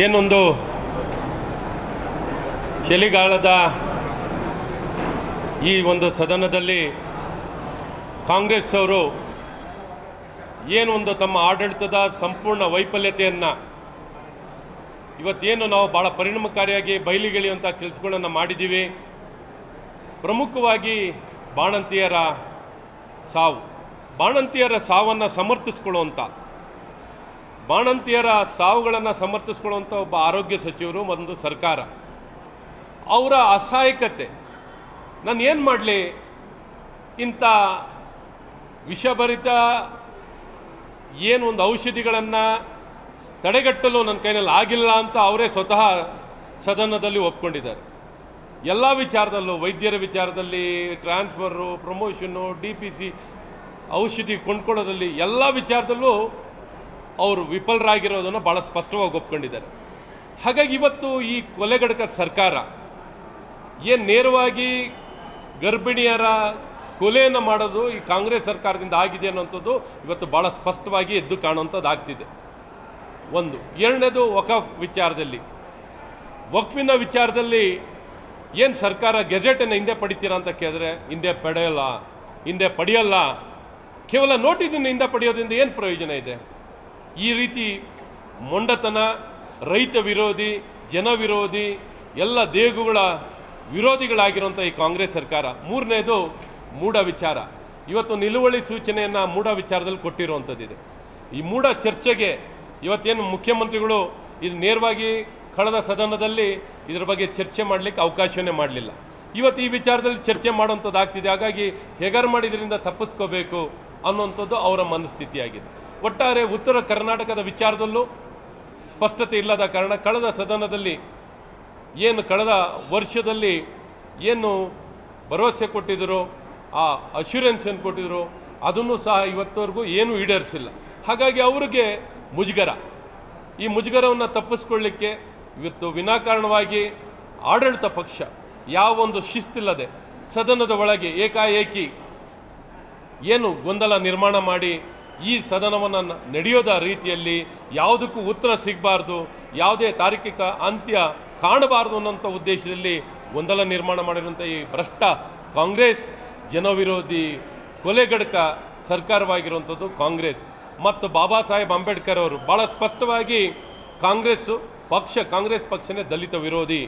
ಏನೊಂದು ಚಳಿಗಾಲದ ಈ ಒಂದು ಸದನದಲ್ಲಿ ಕಾಂಗ್ರೆಸ್ ಅವರು ಏನೊಂದು ತಮ್ಮ ಆಡಳಿತದ ಸಂಪೂರ್ಣ ವೈಫಲ್ಯತೆಯನ್ನು ಇವತ್ತೇನು ನಾವು ಭಾಳ ಪರಿಣಾಮಕಾರಿಯಾಗಿ ಬಯಲಿಗೆಳೆಯುವಂಥ ಕೆಲಸಗಳನ್ನು ಮಾಡಿದ್ದೀವಿ. ಪ್ರಮುಖವಾಗಿ ಬಾಣಂತಿಯರ ಸಾವನ್ನು ಸಮರ್ಥಿಸ್ಕೊಳ್ಳುವಂಥ ಬಾಣಂತಿಯರ ಸಾವುಗಳನ್ನು ಸಮರ್ಥಿಸ್ಕೊಳ್ಳುವಂಥ ಒಬ್ಬ ಆರೋಗ್ಯ ಸಚಿವರು ಒಂದು ಸರ್ಕಾರ, ಅವರ ಅಸಹಾಯಕತೆ. ನಾನು ಏನು ಮಾಡಲಿ, ಇಂಥ ವಿಷಭರಿತ ಒಂದು ಔಷಧಿಗಳನ್ನು ತಡೆಗಟ್ಟಲು ನನ್ನ ಕೈನಲ್ಲಿ ಆಗಿಲ್ಲ ಅಂತ ಅವರೇ ಸ್ವತಃ ಸದನದಲ್ಲಿ ಒಪ್ಕೊಂಡಿದ್ದಾರೆ. ಎಲ್ಲ ವಿಚಾರದಲ್ಲೂ, ವೈದ್ಯರ ವಿಚಾರದಲ್ಲಿ, ಟ್ರಾನ್ಸ್ಫರು, ಪ್ರಮೋಷನ್ನು, DPC, ಔಷಧಿ ಕೊಂಡ್ಕೊಳ್ಳೋದ್ರಲ್ಲಿ ಎಲ್ಲ ವಿಚಾರದಲ್ಲೂ ಅವರು ವಿಫಲರಾಗಿರೋದನ್ನು ಭಾಳ ಸ್ಪಷ್ಟವಾಗಿ ಒಪ್ಕೊಂಡಿದ್ದಾರೆ. ಹಾಗಾಗಿ ಇವತ್ತು ಈ ಕೊಲೆಗಡಕ ಸರ್ಕಾರ ಏನು ನೇರವಾಗಿ ಗರ್ಭಿಣಿಯರ ಕೊಲೆಯನ್ನು ಮಾಡೋದು ಈ ಕಾಂಗ್ರೆಸ್ ಸರ್ಕಾರದಿಂದ ಆಗಿದೆ ಅನ್ನೋಂಥದ್ದು ಇವತ್ತು ಭಾಳ ಸ್ಪಷ್ಟವಾಗಿ ಎದ್ದು ಕಾಣುವಂಥದ್ದು ಆಗ್ತಿದೆ. ಒಂದು. ಎರಡನೇದು ವಕ್ಫಿನ ವಿಚಾರದಲ್ಲಿ ಏನು ಸರ್ಕಾರ ಗೆಜೆಟನ್ನು ಹಿಂದೆ ಪಡಿತೀರಾ ಅಂತ ಕೇಳಿದ್ರೆ ಹಿಂದೆ ಪಡೆಯಲ್ಲ. ಕೇವಲ ನೋಟಿಸನ್ನು ಹಿಂದೆ ಪಡೆಯೋದ್ರಿಂದ ಏನು ಪ್ರಯೋಜನ ಇದೆ? ಈ ರೀತಿ ಮೊಂಡತನ, ರೈತ ವಿರೋಧಿ, ಜನ ವಿರೋಧಿ, ಎಲ್ಲ ದೇಗುಗಳ ವಿರೋಧಿಗಳಾಗಿರುವಂಥ ಈ ಕಾಂಗ್ರೆಸ್ ಸರ್ಕಾರ. ಮೂರನೇದು ಮೂಢ ವಿಚಾರ. ಇವತ್ತು ನಿಲುವಳಿ ಸೂಚನೆಯನ್ನು ಮೂಢ ವಿಚಾರದಲ್ಲಿ ಕೊಟ್ಟಿರುವಂಥದ್ದಿದೆ. ಈ ಮೂಢ ಚರ್ಚೆಗೆ ಇವತ್ತೇನು ಮುಖ್ಯಮಂತ್ರಿಗಳು ಇದು ನೇರವಾಗಿ ಕಳೆದ ಸದನದಲ್ಲಿ ಇದರ ಬಗ್ಗೆ ಚರ್ಚೆ ಮಾಡಲಿಕ್ಕೆ ಅವಕಾಶವೇ ಮಾಡಲಿಲ್ಲ. ಇವತ್ತು ಈ ವಿಚಾರದಲ್ಲಿ ಚರ್ಚೆ ಮಾಡುವಂಥದ್ದು ಆಗ್ತಿದೆ. ಹಾಗಾಗಿ ಹೇಗಾರು ಮಾಡಿದ್ರಿಂದ ತಪ್ಪಿಸ್ಕೋಬೇಕು ಅನ್ನುವಂಥದ್ದು ಅವರ ಮನಸ್ಥಿತಿಯಾಗಿದೆ. ಒಟ್ಟಾರೆ ಉತ್ತರ ಕರ್ನಾಟಕದ ವಿಚಾರದಲ್ಲೂ ಸ್ಪಷ್ಟತೆ ಇಲ್ಲದ ಕಾರಣ ಕಳೆದ ಸದನದಲ್ಲಿ ಕಳೆದ ವರ್ಷದಲ್ಲಿ ಭರವಸೆ ಕೊಟ್ಟಿದ್ದರು, ಆ ಅಶ್ಯೂರೆನ್ಸನ್ನು ಕೊಟ್ಟಿದ್ದರು, ಅದನ್ನು ಸಹ ಇವತ್ತವರೆಗೂ ಏನೂ ಈಡೇರಿಸಿಲ್ಲ. ಹಾಗಾಗಿ ಅವರಿಗೆ ಮುಜುಗರ. ಈ ಮುಜುಗರವನ್ನು ತಪ್ಪಿಸ್ಕೊಳ್ಳಿಕ್ಕೆ ಇವತ್ತು ವಿನಾಕಾರಣವಾಗಿ ಆಡಳಿತ ಪಕ್ಷ ಯಾವೊಂದು ಶಿಸ್ತಿಲ್ಲದೆ ಸದನದ ಒಳಗೆ ಏಕಾಏಕಿ ಗೊಂದಲ ನಿರ್ಮಾಣ ಮಾಡಿ ಈ ಸದನವನ್ನು ನಡೆಯೋದ ರೀತಿಯಲ್ಲಿ ಯಾವುದಕ್ಕೂ ಉತ್ತರ ಸಿಗಬಾರ್ದು, ಯಾವುದೇ ತಾರ್ಕಿಕ ಅಂತ್ಯ ಕಾಣಬಾರ್ದು ಅನ್ನೋಂಥ ಉದ್ದೇಶದಲ್ಲಿ ಗೊಂದಲ ನಿರ್ಮಾಣ ಮಾಡಿರುವಂಥ ಈ ಭ್ರಷ್ಟ ಕಾಂಗ್ರೆಸ್, ಜನವಿರೋಧಿ ಕೊಲೆಗಡಕ ಸರ್ಕಾರವಾಗಿರುವಂಥದ್ದು ಕಾಂಗ್ರೆಸ್. ಮತ್ತು ಬಾಬಾ ಸಾಹೇಬ್ ಅಂಬೇಡ್ಕರ್ ಅವರು ಭಾಳ ಸ್ಪಷ್ಟವಾಗಿ ಕಾಂಗ್ರೆಸ್ ಪಕ್ಷನೇ ದಲಿತ ವಿರೋಧಿ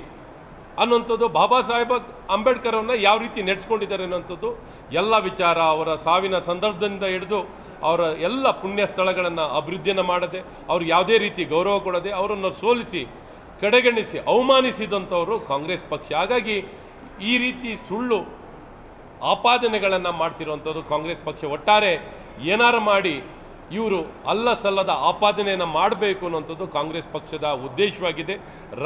ಅನ್ನುವಂಥದ್ದು, ಬಾಬಾ ಸಾಹೇಬ್ ಅಂಬೇಡ್ಕರ್ ಅವ್ರನ್ನ ಯಾವ ರೀತಿ ನಡೆಸ್ಕೊಂಡಿದ್ದಾರೆ ಅನ್ನೋಂಥದ್ದು ಎಲ್ಲ ವಿಚಾರ, ಅವರ ಸಾವಿನ ಸಂದರ್ಭದಿಂದ ಹಿಡಿದು ಅವರ ಎಲ್ಲ ಪುಣ್ಯ ಸ್ಥಳಗಳನ್ನು ಅಭಿವೃದ್ಧಿಯನ್ನು ಮಾಡದೆ, ಅವ್ರಿಗೆ ಯಾವುದೇ ರೀತಿ ಗೌರವ ಕೊಡದೆ, ಅವರನ್ನು ಸೋಲಿಸಿ, ಕಡೆಗಣಿಸಿ, ಅವಮಾನಿಸಿದಂಥವರು ಕಾಂಗ್ರೆಸ್ ಪಕ್ಷ. ಹಾಗಾಗಿ ಈ ರೀತಿ ಸುಳ್ಳು ಆಪಾದನೆಗಳನ್ನು ಮಾಡ್ತಿರುವಂಥದ್ದು ಕಾಂಗ್ರೆಸ್ ಪಕ್ಷ. ಒಟ್ಟಾರೆ ಏನಾರು ಮಾಡಿ ಇವರು ಅಲ್ಲ ಸಲ್ಲದ ಆಪಾದನೆಯನ್ನು ಮಾಡಬೇಕು ಅನ್ನೋಂಥದ್ದು ಕಾಂಗ್ರೆಸ್ ಪಕ್ಷದ ಉದ್ದೇಶವಾಗಿದೆ.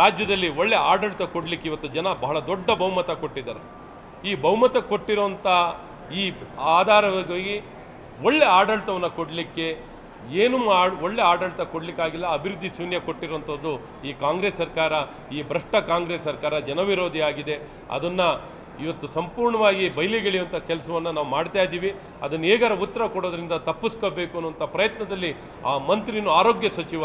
ರಾಜ್ಯದಲ್ಲಿ ಒಳ್ಳೆ ಆಡಳಿತ ಕೊಡಲಿಕ್ಕೆ ಇವತ್ತು ಜನ ಬಹಳ ದೊಡ್ಡ ಬಹುಮತ ಕೊಟ್ಟಿದ್ದಾರೆ. ಈ ಬಹುಮತ ಕೊಟ್ಟಿರೋಂಥ ಈ ಆಧಾರವಾಗಿ ಒಳ್ಳೆ ಆಡಳಿತವನ್ನು ಕೊಡಲಿಕ್ಕೆ ಒಳ್ಳೆ ಆಡಳಿತ ಕೊಡಲಿಕ್ಕಾಗಿಲ್ಲ. ಅಭಿವೃದ್ಧಿ ಶೂನ್ಯ ಕೊಟ್ಟಿರುವಂಥದ್ದು ಈ ಕಾಂಗ್ರೆಸ್ ಸರ್ಕಾರ, ಈ ಭ್ರಷ್ಟ ಕಾಂಗ್ರೆಸ್ ಸರ್ಕಾರ ಜನವಿರೋಧಿ ಆಗಿದೆ. ಅದನ್ನು ಇವತ್ತು ಸಂಪೂರ್ಣವಾಗಿ ಬಯಲಿಗೆಳೆಯುವಂಥ ಕೆಲಸವನ್ನು ನಾವು ಮಾಡ್ತಾ ಇದ್ದೀವಿ. ಅದನ್ನು ಹೇಗಾರ ಉತ್ತರ ಕೊಡೋದ್ರಿಂದ ತಪ್ಪಿಸ್ಕೋಬೇಕು ಅನ್ನುವಂಥ ಪ್ರಯತ್ನದಲ್ಲಿ ಆ ಮಂತ್ರಿನೂ, ಆರೋಗ್ಯ ಸಚಿವ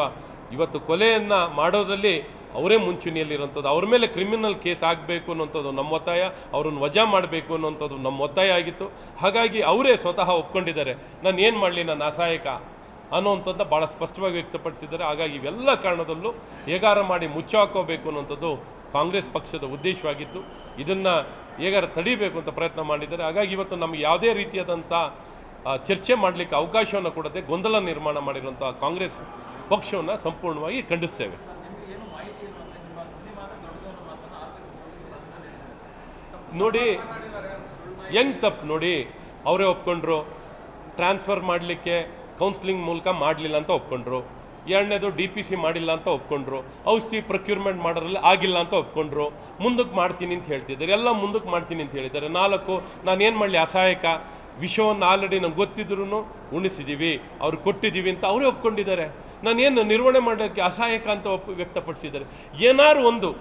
ಇವತ್ತು ಕೊಲೆಯನ್ನು ಮಾಡೋದ್ರಲ್ಲಿ ಅವರೇ ಮುಂಚೂಣಿಯಲ್ಲಿರುವಂಥದ್ದು. ಅವ್ರ ಮೇಲೆ ಕ್ರಿಮಿನಲ್ ಕೇಸ್ ಆಗಬೇಕು ಅನ್ನೋಂಥದ್ದು ನಮ್ಮ ಒತ್ತಾಯ, ಅವ್ರನ್ನ ವಜಾ ಮಾಡಬೇಕು ಅನ್ನೋಂಥದ್ದು ನಮ್ಮ ಒತ್ತಾಯ ಆಗಿತ್ತು. ಹಾಗಾಗಿ ಅವರೇ ಸ್ವತಃ ಒಪ್ಕೊಂಡಿದ್ದಾರೆ, ನಾನು ಏನು ಮಾಡಲಿ, ನಾನು ಅಸಹಾಯಕ ಅನ್ನೋವಂಥದ್ದು ಭಾಳ ಸ್ಪಷ್ಟವಾಗಿ ವ್ಯಕ್ತಪಡಿಸಿದ್ದಾರೆ. ಹಾಗಾಗಿ ಇವೆಲ್ಲ ಕಾರಣದಲ್ಲೂ ಹೇಗಾರ ಮಾಡಿ ಮುಚ್ಚಾಕೋಬೇಕು ಅನ್ನೋಂಥದ್ದು ಕಾಂಗ್ರೆಸ್ ಪಕ್ಷದ ಉದ್ದೇಶವಾಗಿತ್ತು. ಇದನ್ನು ಹೇಗಾರ ತಡಿಬೇಕು ಅಂತ ಪ್ರಯತ್ನ ಮಾಡಿದ್ದಾರೆ. ಹಾಗಾಗಿ ಇವತ್ತು ನಮಗೆ ಯಾವುದೇ ರೀತಿಯಾದಂಥ ಚರ್ಚೆ ಮಾಡಲಿಕ್ಕೆ ಅವಕಾಶವನ್ನು ಕೊಡದೆ ಗೊಂದಲ ನಿರ್ಮಾಣ ಮಾಡಿರುವಂಥ ಕಾಂಗ್ರೆಸ್ ಪಕ್ಷವನ್ನು ಸಂಪೂರ್ಣವಾಗಿ ಖಂಡಿಸ್ತೇವೆ. ನೋಡಿ ಹೆಂಗೆ ತಪ್ಪು ನೋಡಿ, ಅವರೇ ಒಪ್ಕೊಂಡ್ರು. ಟ್ರಾನ್ಸ್ಫರ್ ಮಾಡಲಿಕ್ಕೆ ಕೌನ್ಸಿಲಿಂಗ್ ಮೂಲಕ ಮಾಡಲಿಲ್ಲ ಅಂತ ಒಪ್ಕೊಂಡ್ರು. ಎರಡನೇದು DPC ಮಾಡಿಲ್ಲ ಅಂತ ಒಪ್ಕೊಂಡ್ರು. ಔಷಧಿ ಪ್ರೊಕ್ಯೂರ್ಮೆಂಟ್ ಮಾಡೋದ್ರಲ್ಲಿ ಆಗಿಲ್ಲ ಅಂತ ಒಪ್ಕೊಂಡ್ರು. ಮುಂದಕ್ಕೆ ಮಾಡ್ತೀನಿ ಅಂತ ಹೇಳ್ತಿದ್ದಾರೆ, ಎಲ್ಲ ಮುಂದಕ್ಕೆ ಮಾಡ್ತೀನಿ ಅಂತ ಹೇಳಿದ್ದಾರೆ. 4, ನಾನೇನು ಮಾಡಲಿ, ಅಸಹಾಯಕ. ವಿಷಯವನ್ನು ಆಲ್ರೆಡಿ ನಂಗೆ ಗೊತ್ತಿದ್ರೂ ಉಣಿಸಿದ್ದೀವಿ, ಅವ್ರು ಕೊಟ್ಟಿದ್ದೀವಿ ಅಂತ ಅವರೇ ಒಪ್ಕೊಂಡಿದ್ದಾರೆ. ನಾನೇನು ನಿರ್ವಹಣೆ ಮಾಡೋಕ್ಕೆ ಅಸಹಾಯಕ ಅಂತ ವ್ಯಕ್ತಪಡಿಸಿದ್ದಾರೆ. ಏನಾರು ಒಂದು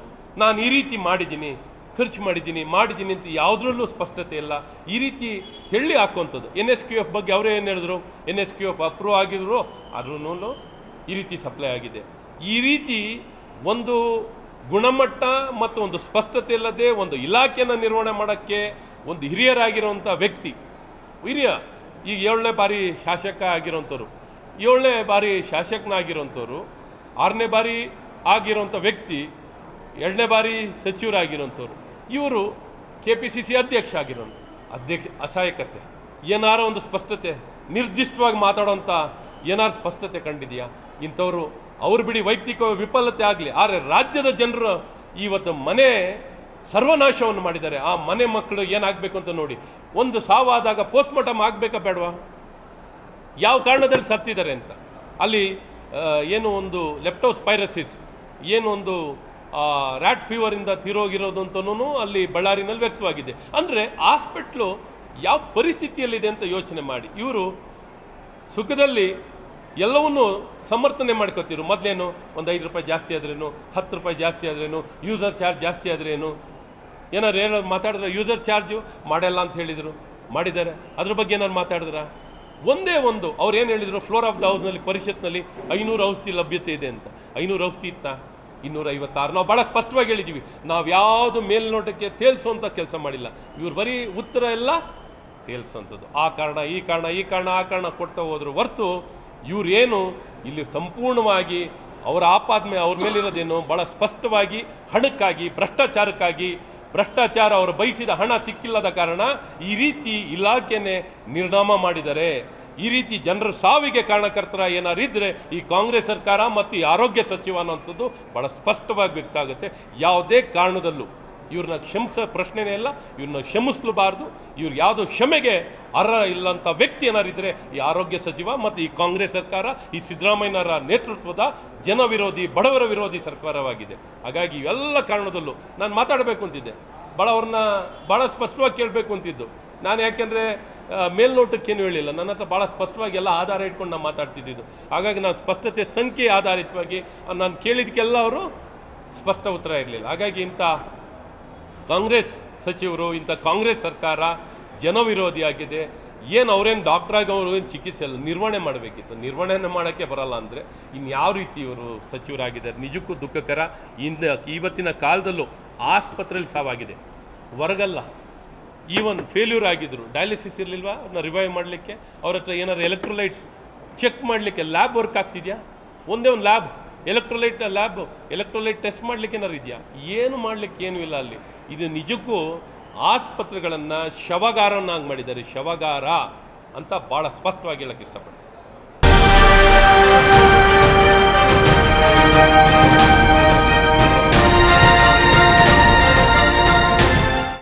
ನಾನು ಈ ರೀತಿ ಮಾಡಿದ್ದೀನಿ, ಖರ್ಚು ಮಾಡಿದ್ದೀನಿ ಅಂತ ಯಾವುದ್ರಲ್ಲೂ ಸ್ಪಷ್ಟತೆ ಇಲ್ಲ. ಈ ರೀತಿ ತೆಳ್ಳಿ ಹಾಕುವಂಥದ್ದು. NSQF ಬಗ್ಗೆ ಅವರೇ ಏನು ಹೇಳಿದ್ರು, NSQF ಅಪ್ರೂವ್ ಆಗಿದ್ರು, ಆದ್ರೂ ಈ ರೀತಿ ಸಪ್ಲೈ ಆಗಿದೆ. ಈ ರೀತಿ ಒಂದು ಗುಣಮಟ್ಟ ಮತ್ತು ಒಂದು ಸ್ಪಷ್ಟತೆ ಇಲ್ಲದೆ ಒಂದು ಇಲಾಖೆಯನ್ನು ನಿರ್ವಹಣೆ ಮಾಡೋಕ್ಕೆ ಒಂದು ಹಿರಿಯರಾಗಿರುವಂಥ ವ್ಯಕ್ತಿ, ಹಿರಿಯ ಈಗ 7ನೇ ಬಾರಿ ಶಾಸಕ ಆಗಿರೋಂಥವ್ರು, 7ನೇ ಬಾರಿ ಶಾಸಕನಾಗಿರೋಂಥವ್ರು, 6ನೇ ಬಾರಿ ಆಗಿರೋಂಥ ವ್ಯಕ್ತಿ, 2ನೇ ಬಾರಿ ಸಚಿವರಾಗಿರೋಂಥವ್ರು, ಇವರು KPCC ಅಧ್ಯಕ್ಷ ಆಗಿರೋನು. ಅಸಹಾಯಕತೆ, ಏನಾರೋ ಒಂದು ಸ್ಪಷ್ಟತೆ, ನಿರ್ದಿಷ್ಟವಾಗಿ ಮಾತಾಡೋಂಥ ಏನಾರು ಸ್ಪಷ್ಟತೆ ಕಂಡಿದೆಯಾ? ಇಂಥವ್ರು ಅವ್ರು ಬಿಡಿ ವೈಯಕ್ತಿಕ ವಿಫಲತೆ ಆಗಲಿ, ಆದರೆ ರಾಜ್ಯದ ಜನರು ಇವತ್ತು ಮನೆ ಸರ್ವನಾಶವನ್ನು ಮಾಡಿದ್ದಾರೆ. ಆ ಮನೆ ಮಕ್ಕಳು ಏನಾಗಬೇಕು ಅಂತ ನೋಡಿ. ಒಂದು ಸಾವಾದಾಗ ಪೋಸ್ಟ್ಮಾರ್ಟಮ್ ಆಗಬೇಕಾ ಬೇಡವಾ? ಯಾವ ಕಾರಣದಲ್ಲಿ ಸತ್ತಿದ್ದಾರೆ ಅಂತ ಅಲ್ಲಿ ಏನು ಒಂದು ಲೆಪ್ಟೋಸ್ಪೈರಸಿಸ್, ಏನು ಒಂದು ರ್ಯಾಟ್ ಫೀವರಿಂದ ತೀರೋಗಿರೋದು ಅಂತನೂ ಅಲ್ಲಿ ಬಳ್ಳಾರಿನಲ್ಲಿ ವ್ಯಕ್ತವಾಗಿದೆ. ಅಂದರೆ ಹಾಸ್ಪಿಟ್ಲು ಯಾವ ಪರಿಸ್ಥಿತಿಯಲ್ಲಿದೆ ಅಂತ ಯೋಚನೆ ಮಾಡಿ. ಇವರು ಸುಖದಲ್ಲಿ ಎಲ್ಲವನ್ನೂ ಸಮರ್ಥನೆ ಮಾಡ್ಕೋತಿರು. ಮೊದಲೇನು ಒಂದು 5 ರೂಪಾಯಿ ಜಾಸ್ತಿ ಆದ್ರೇನು, 10 ರೂಪಾಯಿ ಜಾಸ್ತಿ ಆದ್ರೇನು, ಯೂಸರ್ ಚಾರ್ಜ್ ಜಾಸ್ತಿ ಆದ್ರೇನು, ಏನಾರು ಮಾತಾಡಿದ್ರೆ ಯೂಸರ್ ಚಾರ್ಜು ಮಾಡಲ್ಲ ಅಂತ ಹೇಳಿದರು, ಮಾಡಿದ್ದಾರೆ. ಅದ್ರ ಬಗ್ಗೆ ಏನಾರು ಮಾತಾಡಿದ್ರ? ಒಂದೇ ಒಂದು ಅವ್ರು ಏನು ಹೇಳಿದರು, ಫ್ಲೋರ್ ಆಫ್ ದ ಹೌಸ್ನಲ್ಲಿ ಪರಿಷತ್ನಲ್ಲಿ 500 ಔಷಧಿ ಲಭ್ಯತೆ ಇದೆ ಅಂತ. 500 ಔಷಧಿ ಇತ್ತಾ? 256. ನಾವು ಭಾಳ ಸ್ಪಷ್ಟವಾಗಿ ಹೇಳಿದ್ದೀವಿ, ನಾವು ಯಾವುದು ಮೇಲ್ನೋಟಕ್ಕೆ ತೇಲ್ಸೋಂಥ ಕೆಲಸ ಮಾಡಿಲ್ಲ. ಇವ್ರು ಬರೀ ಉತ್ತರ ಎಲ್ಲ ತೇಲ್ಸೋಂಥದ್ದು. ಆ ಕಾರಣ ಈ ಕಾರಣ ಈ ಕಾರಣ ಆ ಕಾರಣ ಕೊಡ್ತಾ ಹೋದ್ರು ಹೊರತು ಇವರೇನು ಇಲ್ಲಿ ಸಂಪೂರ್ಣವಾಗಿ ಅವರ ಆಪಾದನೆ ಅವ್ರ ಮೇಲಿರೋದೇನು ಭಾಳ ಸ್ಪಷ್ಟವಾಗಿ ಹಣಕ್ಕಾಗಿ, ಭ್ರಷ್ಟಾಚಾರ ಅವರು ಬಯಸಿದ ಹಣ ಸಿಕ್ಕಿಲ್ಲದ ಕಾರಣ ಈ ರೀತಿ ಇಲಾಖೆನೇ ನಿರ್ನಾಮ ಮಾಡಿದ್ದಾರೆ. ಈ ರೀತಿ ಜನರ ಸಾವಿಗೆ ಕಾರಣಕರ್ತರ ಏನಾರು ಇದ್ದರೆ ಈ ಕಾಂಗ್ರೆಸ್ ಸರ್ಕಾರ ಮತ್ತು ಈ ಆರೋಗ್ಯ ಸಚಿವ ಅನ್ನೋಂಥದ್ದು ಭಾಳ ಸ್ಪಷ್ಟವಾಗಿ ವ್ಯಕ್ತ ಆಗುತ್ತೆ. ಯಾವುದೇ ಕಾರಣದಲ್ಲೂ ಇವ್ರನ್ನ ಕ್ಷಮಿಸೋ ಪ್ರಶ್ನೆನೇ ಇಲ್ಲ, ಇವ್ರನ್ನ ಕ್ಷಮಿಸಲೂಬಾರ್ದು. ಇವ್ರು ಯಾವುದೋ ಕ್ಷಮೆಗೆ ಅರ್ಹ ಇಲ್ಲಂಥ ವ್ಯಕ್ತಿ ಏನಾರಿದ್ದರೆ ಈ ಆರೋಗ್ಯ ಸಚಿವ ಮತ್ತು ಈ ಕಾಂಗ್ರೆಸ್ ಸರ್ಕಾರ, ಈ ಸಿದ್ದರಾಮಯ್ಯನವರ ನೇತೃತ್ವದ ಜನವಿರೋಧಿ, ಬಡವರ ವಿರೋಧಿ ಸರ್ಕಾರವಾಗಿದೆ. ಹಾಗಾಗಿ ಇವೆಲ್ಲ ಕಾರಣದಲ್ಲೂ ನಾನು ಮಾತಾಡಬೇಕು ಅಂತಿದ್ದೆ, ಅವ್ರನ್ನ ಭಾಳ ಸ್ಪಷ್ಟವಾಗಿ ಕೇಳಬೇಕು ಅಂತಿದ್ದು ನಾನು. ಯಾಕೆಂದರೆ ಮೇಲ್ನೋಟಕ್ಕೇನು ಹೇಳಿಲ್ಲ, ನನ್ನ ಹತ್ರ ಭಾಳ ಸ್ಪಷ್ಟವಾಗಿ ಎಲ್ಲ ಆಧಾರ ಇಟ್ಕೊಂಡು ನಾನು ಮಾತಾಡ್ತಿದ್ದು. ಹಾಗಾಗಿ ನಾನು ಸ್ಪಷ್ಟತೆ ಸಂಖ್ಯೆ ಆಧಾರಿತವಾಗಿ ನಾನು ಕೇಳಿದ್ದಕ್ಕೆಲ್ಲ ಅವರು ಸ್ಪಷ್ಟ ಉತ್ತರ ಇರಲಿಲ್ಲ. ಹಾಗಾಗಿ ಇಂಥ ಕಾಂಗ್ರೆಸ್ ಸಚಿವರು, ಇಂಥ ಕಾಂಗ್ರೆಸ್ ಸರ್ಕಾರ ಜನವಿರೋಧಿಯಾಗಿದೆ. ಏನು ಅವರೇನು ಡಾಕ್ಟ್ರಾಗಿ ಅವರು ಏನು ಚಿಕಿತ್ಸೆ ಎಲ್ಲ ನಿರ್ವಹಣೆ ಮಾಡಬೇಕಿತ್ತು, ನಿರ್ವಹಣೆ ಮಾಡೋಕ್ಕೆ ಬರಲ್ಲ ಅಂದರೆ ಇನ್ಯಾವ ರೀತಿ ಇವರು ಸಚಿವರಾಗಿದ್ದಾರೆ? ನಿಜಕ್ಕೂ ದುಃಖಕರ. ಇವತ್ತಿನ ಕಾಲದಲ್ಲೂ ಆಸ್ಪತ್ರೆಯಲ್ಲಿ ಸಾವಾಗಿದೆ, ಹೊರಗಲ್ಲ. ಈವನ್ ಫೇಲ್ಯೂರ್ ಆಗಿದ್ರು, ಡಯಾಲಿಸಿಸ್ ಇರಲಿಲ್ವಾ ಅವ್ರನ್ನ ರಿವೈವ್ ಮಾಡಲಿಕ್ಕೆ? ಅವ್ರ ಹತ್ರ ಏನಾದ್ರು ಎಲೆಕ್ಟ್ರೋಲೈಟ್ಸ್ ಚೆಕ್ ಮಾಡಲಿಕ್ಕೆ ಲ್ಯಾಬ್ ವರ್ಕ್ ಆಗ್ತಿದೆಯಾ? ಒಂದೇ ಒಂದು ಲ್ಯಾಬ್, ಎಲೆಕ್ಟ್ರೋಲೈಟ್ ಟೆಸ್ಟ್ ಮಾಡಲಿಕ್ಕೆ ಏನಾರು ಇದೆಯಾ? ಏನು ಮಾಡಲಿಕ್ಕೆ ಏನೂ ಇಲ್ಲ ಅಲ್ಲಿ. ಇದು ನಿಜಕ್ಕೂ ಆಸ್ಪತ್ರೆಗಳನ್ನು ಶವಗಾರವನ್ನಾಗಿ ಮಾಡಿದ್ದಾರೆ, ಶವಗಾರ ಅಂತ ಭಾಳ ಸ್ಪಷ್ಟವಾಗಿ ಹೇಳೋಕ್ಕೆ ಇಷ್ಟಪಡ್ತೀನಿ.